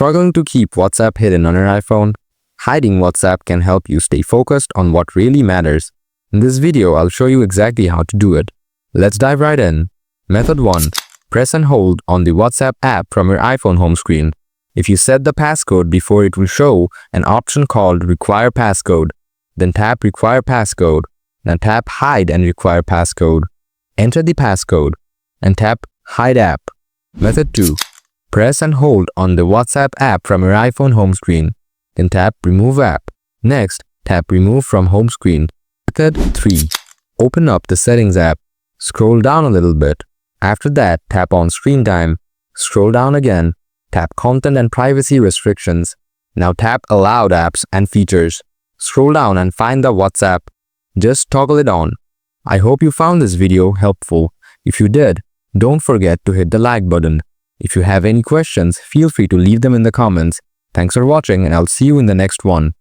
Struggling to keep WhatsApp hidden on your iPhone? Hiding WhatsApp can help you stay focused on what really matters. In this video, I'll show you exactly how to do it. Let's dive right in. Method 1. Press and hold on the WhatsApp app from your iPhone home screen. If you set the passcode before, it will show an option called Require Passcode. Then tap Require Passcode. Then tap Hide and Require Passcode. Enter the passcode and tap Hide App. Method 2. Press and hold on the WhatsApp app from your iPhone home screen. Then tap Remove App. Next, tap Remove from home screen. Method 3. Open up the Settings app. Scroll down a little bit. After that, tap on Screen Time. Scroll down again. Tap Content and Privacy Restrictions. Now tap Allowed Apps and Features. Scroll down and find the WhatsApp. Just toggle it on. I hope you found this video helpful. If you did, don't forget to hit the like button. If you have any questions, feel free to leave them in the comments. Thanks for watching, and I'll see you in the next one.